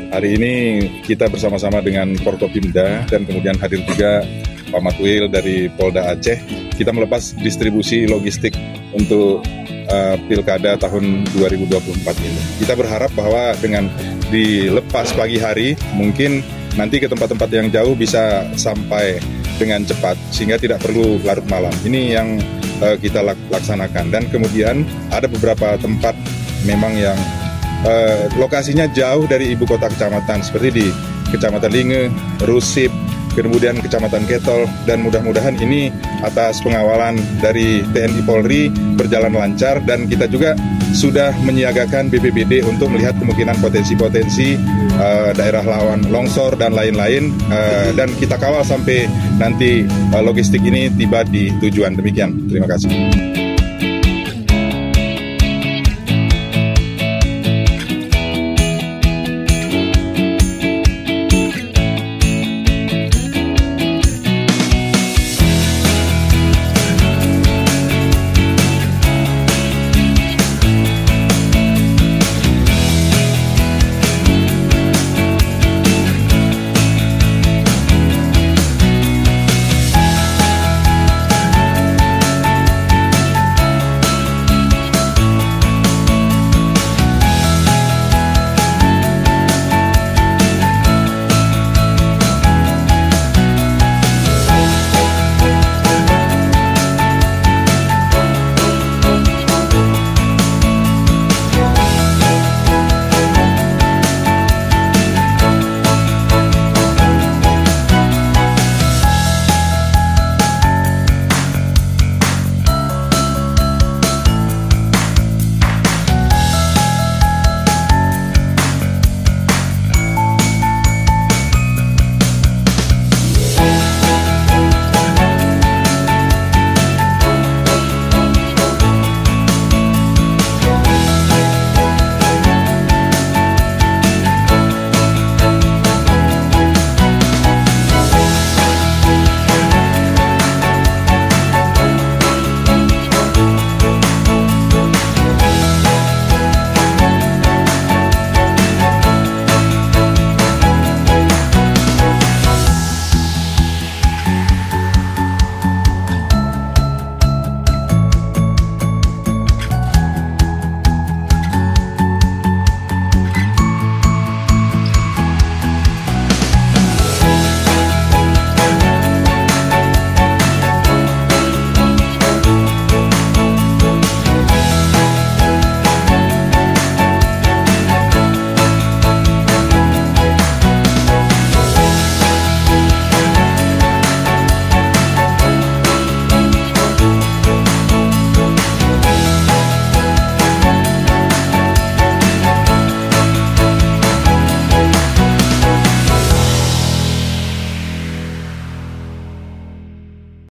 Hari ini kita bersama-sama dengan Forkopimda dan kemudian hadir juga Pak Matwil dari Polda Aceh. Kita melepas distribusi logistik untuk Pilkada tahun 2024 ini. Kita berharap bahwa dengan dilepas pagi hari, mungkin nanti ke tempat-tempat yang jauh bisa sampai dengan cepat, sehingga tidak perlu larut malam. Ini yang kita laksanakan. Dan kemudian ada beberapa tempat memang yang lokasinya jauh dari ibu kota kecamatan, seperti di Kecamatan Linge, Rusip, kemudian Kecamatan Ketol, dan mudah-mudahan ini atas pengawalan dari TNI Polri berjalan lancar, dan kita juga sudah menyiagakan BPBD untuk melihat kemungkinan potensi-potensi daerah rawan longsor dan lain-lain, dan kita kawal sampai nanti logistik ini tiba di tujuan. Demikian, terima kasih.